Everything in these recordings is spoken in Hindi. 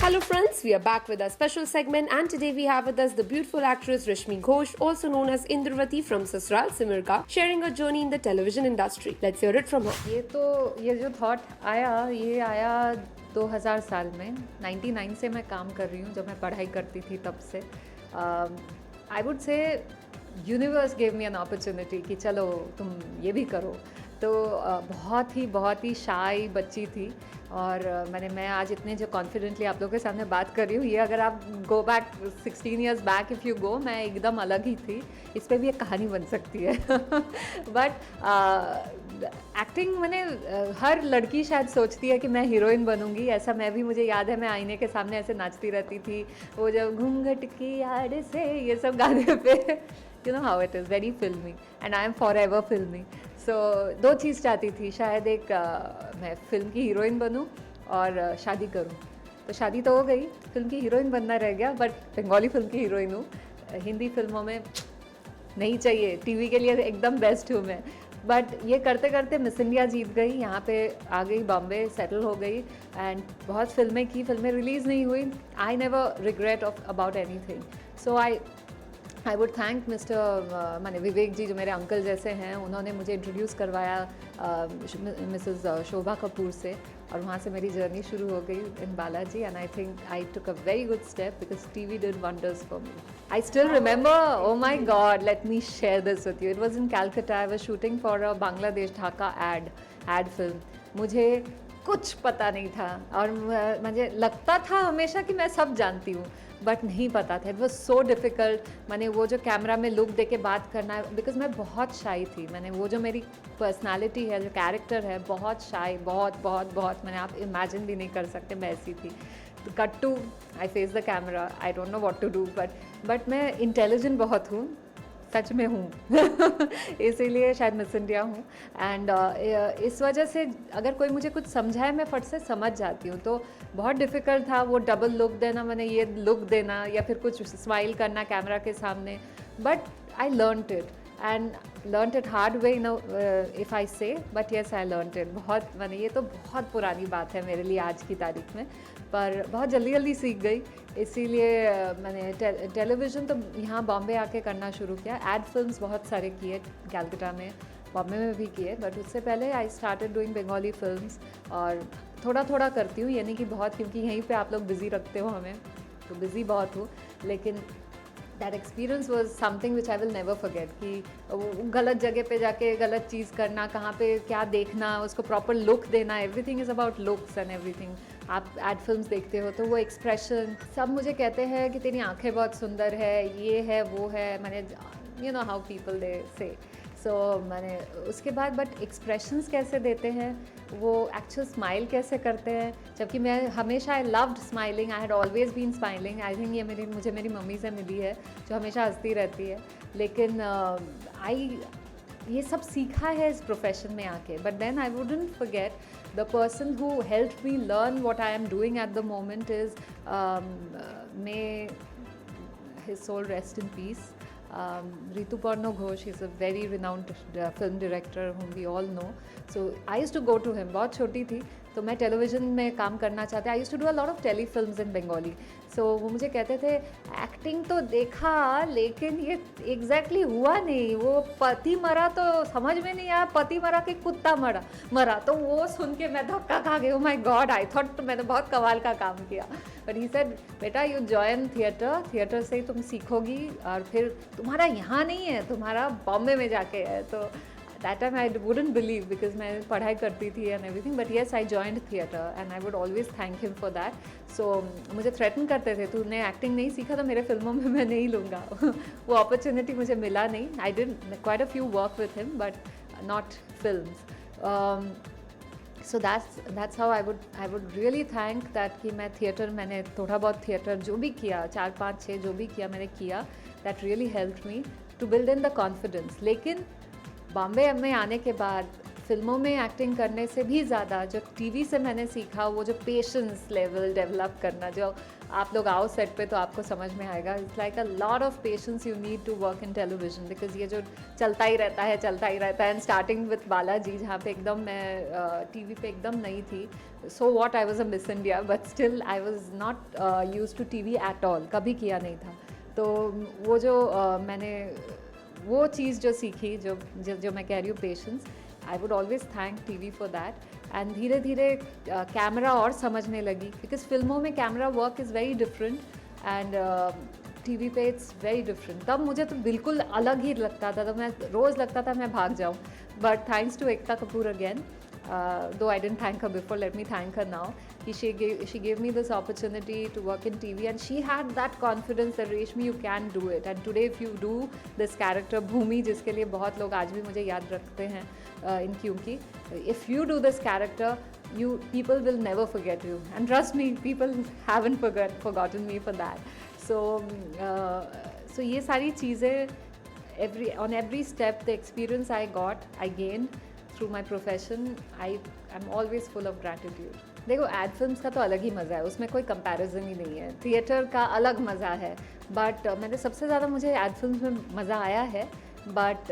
Hello friends, we are back with our special segment and today we have with us the beautiful actress Rashmi Ghosh, also known as Indravati from Sasral Simirka, sharing her journey in the television industry. Let's hear it from her. ये जो थॉट आया ये आया 2000 साल में 99 से मैं काम कर रही हूँ जब मैं पढ़ाई करती थी तब से I would say universe gave me an opportunity कि चलो तुम ये भी करो तो बहुत ही शाई बच्ची थी और मैं आज इतने जो कॉन्फिडेंटली आप लोगों के सामने बात कर रही हूँ ये अगर आप go back 16 years back if you go मैं एकदम अलग ही थी इस पर भी एक कहानी बन सकती है बट एक्टिंग हर लड़की शायद सोचती है कि मैं हीरोइन बनूंगी ऐसा मैं भी मुझे याद है मैं आईने के सामने ऐसे नाचती रहती थी वो जब घूंघट की आड़ से ये सब गाने पे you know how it is very filmy and I am forever filmy so दो चीज़ चाहती थी शायद एक मैं फिल्म की हीरोइन बनूं और शादी करूं तो शादी तो हो गई फिल्म की हीरोइन बनना रह गया बट बंगाली फिल्म की हीरोइन हूँ हिंदी फिल्मों में नहीं चाहिए टीवी के लिए एकदम बेस्ट हूँ मैं बट ये करते करते मिस इंडिया जीत गई यहाँ पे आ गई बॉम्बे सेटल हो गई एंड बहुत फिल्में रिलीज़ नहीं हुई I never regret of about anything so I would thank mister Vivek ji जो मेरे अंकल जैसे हैं उन्होंने मुझे इंट्रोड्यूस करवाया मिसेस शोभा कपूर से और वहाँ से मेरी जर्नी शुरू हो गई in Balaji and I think I took a very good step because TV did wonders for me I still remember oh my god let me share this with you it was in Calcutta I was shooting for a Bangladesh Dhaka ad film मुझे कुछ पता नहीं था और मुझे लगता था हमेशा कि मैं सब जानती हूँ बट नहीं पता था इट वॉज सो डिफ़िकल्ट वो जो कैमरा में लुक दे के बात करना बिकॉज मैं बहुत शाई थी वो जो मेरी पर्सनालिटी है जो कैरेक्टर है बहुत शाई बहुत आप इमेजिन भी नहीं कर सकते मैं ऐसी थी cut to I face the camera I don't know what to do but मैं इंटेलिजेंट बहुत हूँ सच में हूँ इसीलिए शायद मिस इंडिया हूँ एंड इस वजह से अगर कोई मुझे कुछ समझाए मैं फट से समझ जाती हूँ तो बहुत डिफ़िकल्ट था वो डबल लुक देना ये लुक देना या फिर कुछ स्माइल करना कैमरा के सामने but I learned it and learned it hard way if I say but yes I learned it बहुत ये तो बहुत पुरानी बात है मेरे लिए आज की तारीख में पर बहुत जल्दी सीख गई इसीलिए टेलीविज़न तो यहाँ बॉम्बे आके करना शुरू किया एड फिल्म्स बहुत सारे किए कैलकाटा में बॉम्बे में भी किए बट उससे पहले I started doing Bengali films और थोड़ा करती हूँ यानी कि बहुत क्योंकि यहीं पे आप लोग बिज़ी रखते हो हमें तो बिज़ी बहुत हूँ लेकिन that experience was something which I will never forget कि गलत जगह पे जाके गलत चीज़ करना कहाँ पे क्या देखना उसको प्रॉपर लुक देना everything is about looks and everything आप एड फिल्म्स देखते हो तो वो एक्सप्रेशन सब मुझे कहते हैं कि तेरी आंखें बहुत सुंदर है ये है वो है you know how people they से सो उसके बाद बट एक्सप्रेशंस कैसे देते हैं वो एक्चुअल स्माइल कैसे करते हैं जबकि मैं हमेशा I loved smiling I had always been smiling I think ये मुझे मेरी मम्मी से मिली है जो हमेशा हंसती रहती है लेकिन ये सब सीखा है इस प्रोफेशन में आके but then I wouldn't forget the person who helped me learn what I am doing at the moment is may his soul rest in peace Rituparno Ghosh is a very renowned film director whom we all know. So I used to go to him. बहुत छोटी थी तो मैं टेलीविज़न में काम करना चाहती I used to do a lot of tele films in Bengali so वो मुझे कहते थे एक्टिंग तो देखा लेकिन ये एग्जैक्टली हुआ नहीं वो पति मरा तो समझ में नहीं आया पति मरा कि कुत्ता मरा तो वो सुन के मैं धक्का खा गई oh my God I thought मैंने बहुत कमाल का काम किया बट ही सेड बेटा यू जॉइन थिएटर से ही तुम सीखोगी और फिर तुम्हारा यहाँ नहीं है तुम्हारा बॉम्बे में जाके है तो that time I wouldn't believe because मैं पढ़ाई करती थी and everything but yes I joined theatre and I would always thank him for that so मुझे threaten करते थे तूने acting नहीं सीखा तो मेरे फिल्मों में मैं नहीं लूँगा वो opportunity मुझे मिला नहीं I did quite a few work with him but not films so that's how I would really thank that कि मैं theatre मैंने थोड़ा बहुत theatre जो भी किया 4 5 6 जो भी किया मैंने किया that really helped me to build in the confidence लेकिन बॉम्बे में आने के बाद फिल्मों में एक्टिंग करने से भी ज़्यादा जो टीवी से मैंने सीखा, वो जो पेशेंस लेवल डेवलप करना, जो आप लोग आओ सेट पे तो आपको समझ में आएगा. It's like a lot of patience you need to work in television, because ये जो चलता ही रहता है. एंड स्टार्टिंग विथ बालाजी, जहाँ पे एकदम मैं टीवी पे एकदम नई थी. So what, I was a Miss India, but still I was not use to TV at all, कभी किया नहीं था. तो वो जो मैंने वो चीज़ जो सीखी, जो मैं कह रही हूँ patience, I would always thank TV for that. And धीरे धीरे कैमरा और समझने लगी, बिकॉज फिल्मों में camera work is very different and TV पे इट्स वेरी डिफरेंट. तब मुझे तो बिल्कुल अलग ही लगता था, तो मैं रोज़ लगता था मैं भाग जाऊँ. But thanks to Ekta Kapoor again, though I didn't thank her before, let me thank her now. She gave me this opportunity to work in TV, and she had that confidence that Reshmi, you can do it. And today if you do this character Bhumi, जिसके लिए बहुत लोग आज भी मुझे याद रखते हैं इन क्योंकि, if you do this character, people will never forget you, and trust me, people haven't forgotten me for that. So ये सारी चीज़ें on every step, the experience I got, I gained through my profession, I'm always full of gratitude. देखो, एड फिल्म्स का तो अलग ही मज़ा है, उसमें कोई कंपैरिजन ही नहीं है. थिएटर का अलग मज़ा है, बट मैंने सबसे ज़्यादा मुझे एड फिल्म्स में मज़ा आया है. But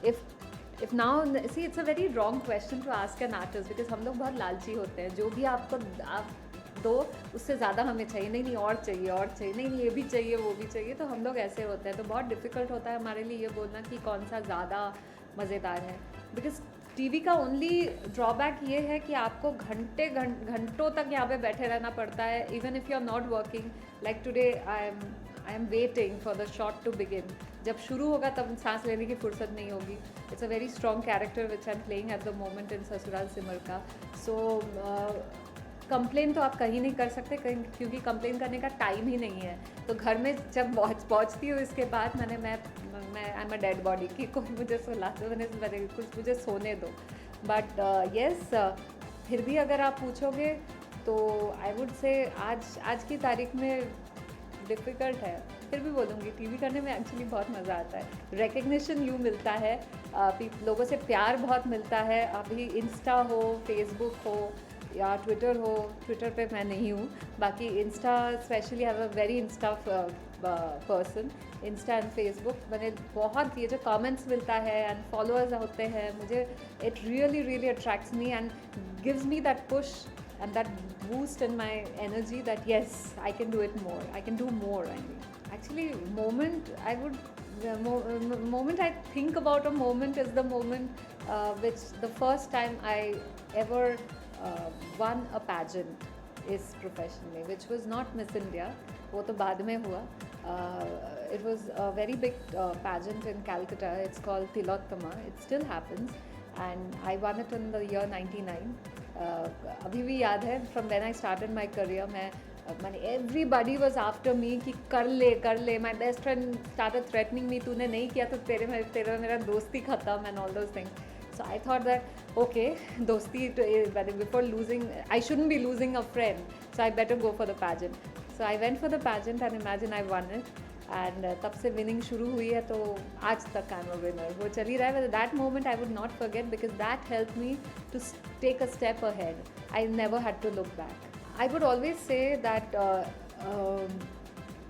if now see, it's a very wrong question to ask an artist, because हम लोग बहुत लालची होते हैं. जो भी आप दो उससे ज़्यादा हमें चाहिए, नहीं और चाहिए, नहीं ये भी चाहिए, वो भी चाहिए. तो हम लोग ऐसे होते हैं, तो बहुत डिफ़िकल्ट होता है हमारे लिए ये बोलना कि कौन सा ज़्यादा मज़ेदार है. बिकॉज टीवी का ओनली ड्रॉबैक ये है कि आपको घंटों तक यहाँ पे बैठे रहना पड़ता है. Even if you are not working, like today I am waiting for the shot to begin. जब शुरू होगा तब सांस लेने की फुर्सत नहीं होगी. It's a very strong character which I am playing at the moment in Sasural Simar का. सो कंप्लेन तो आप कहीं नहीं कर सकते, क्योंकि कंप्लेन करने का टाइम ही नहीं है. तो घर में जब पहुँचती हूँ, इसके बाद मैं I am a dead body की कोई मुझे सुला दो, कुछ मुझे सोने दो. बट येस, फिर भी अगर आप पूछोगे तो आई वुड से आज की तारीख में डिफ़िकल्ट है. फिर भी बोलूँगी टीवी करने में एक्चुअली बहुत मज़ा आता है. रिकग्निशन मिलता है, लोगों से प्यार बहुत मिलता है. अभी इंस्टा हो, फेसबुक हो या ट्विटर हो, ट्विटर पे मैं नहीं हूँ, बाकी Insta specially have a very Insta person. Insta and Facebook मैंने बहुत, ये जो कमेंट्स मिलता है एंड फॉलोअर्स होते हैं, मुझे it really attracts me and gives me that push and that boost in my energy that yes, I can do it more, I can do more. I mean, actually, moment I think about a moment is the moment which the first time I ever won a pageant is professionally, which was not Miss India, वो तो बाद में हुआ. It was a very big pageant in Calcutta. It's called Tilottama. It still happens, and I won it in the year 99. अभी भी याद है, from when I started my career, मैंने एवरीबडी वॉज आफ्टर मी कि कर ले. My best friend started threatening me, तूने नहीं किया तो तेरा मेरा दोस्ती खत्म and all those things. So I thought that okay, dosti before losing, I shouldn't be losing a friend, so I better go for the pageant. So I went for the pageant and imagine I won it. And तब से विनिंग शुरू हुई है, तो आज तक आई एम अ विनर. वो चल ही रहा है. That moment I would not forget, because that help me to take a step ahead. I never had to look back. I would always say that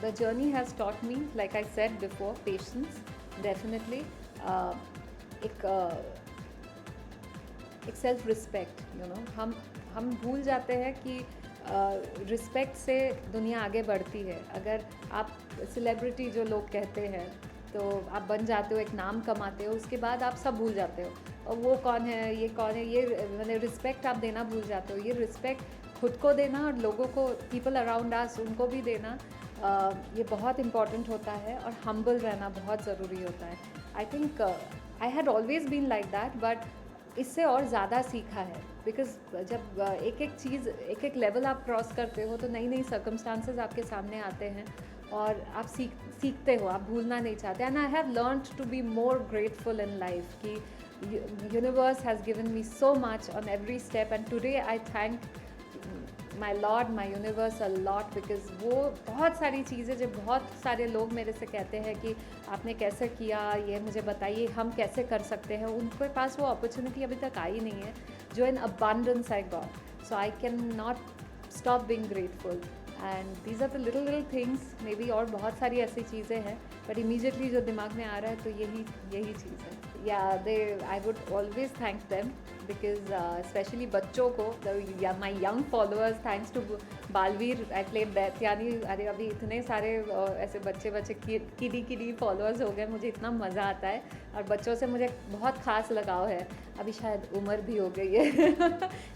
the journey has taught me, like I said before, patience definitely, एक सेल्फ रिस्पेक्ट. यू नो, हम भूल जाते हैं कि रिस्पेक्ट से दुनिया आगे बढ़ती है. अगर आप सेलिब्रिटी जो लोग कहते हैं, तो आप बन जाते हो, एक नाम कमाते हो, उसके बाद आप सब भूल जाते हो. और वो कौन है, ये कौन है, ये मैंने रिस्पेक्ट आप देना भूल जाते हो. ये रिस्पेक्ट खुद को देना और लोगों को, पीपल अराउंड अस, उनको भी देना, ये बहुत इम्पॉर्टेंट होता है. और हम्बल रहना बहुत ज़रूरी होता है. I think I had always been like that, but इससे और ज़्यादा सीखा है. बिकॉज जब एक चीज़, एक लेवल आप क्रॉस करते हो, तो नई सर्कमस्टांसेस आपके सामने आते हैं और आप सीखते हो, आप भूलना नहीं चाहते. And I have learned to be more grateful in life कि universe has given me so much on every step. And today I thank my lord, my universe a lot, because वो बहुत सारी चीज़ें जो बहुत सारे लोग मेरे से कहते हैं कि आपने कैसे किया, ये मुझे बताइए हम कैसे कर सकते हैं, उनके पास वो अपॉर्चुनिटी अभी तक आई नहीं है जो in abundance I got. So I can not stop being grateful. And these are the little things. May be और बहुत सारी ऐसी चीज़ें हैं, बट इमीजिएटली जो दिमाग में आ रहा है तो यही चीज़ है. Yeah I would always thank them, because specially बच्चों को, my young followers, thanks to Baalveer I played Daityani. अरे अभी इतने सारे ऐसे बच्चे किडी फॉलोअर्स हो गए, मुझे इतना मज़ा आता है और बच्चों से मुझे बहुत ख़ास लगाव है. अभी शायद उम्र भी हो गई है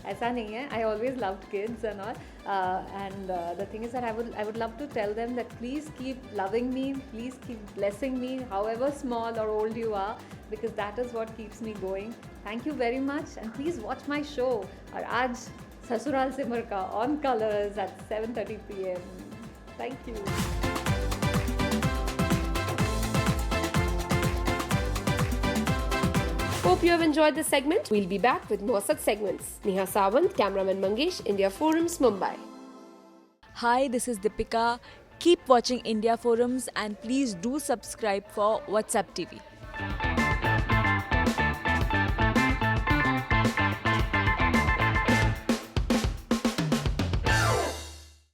ऐसा नहीं है, I always loved kids and all. And the thing is that I would love to tell them that please keep loving me, please keep blessing me, however small और old you are, because that is what keeps me going. Thank you very much and please watch my show. और आज ससुराल सिमर का on Colors at 7:30 PM. Thank you. Hope you have enjoyed this segment. We'll be back with more such segments. Neha Sawant, cameraman Mangesh, India Forums, Mumbai. Hi, this is Deepika. Keep watching India Forums and please do subscribe for WhatsApp TV.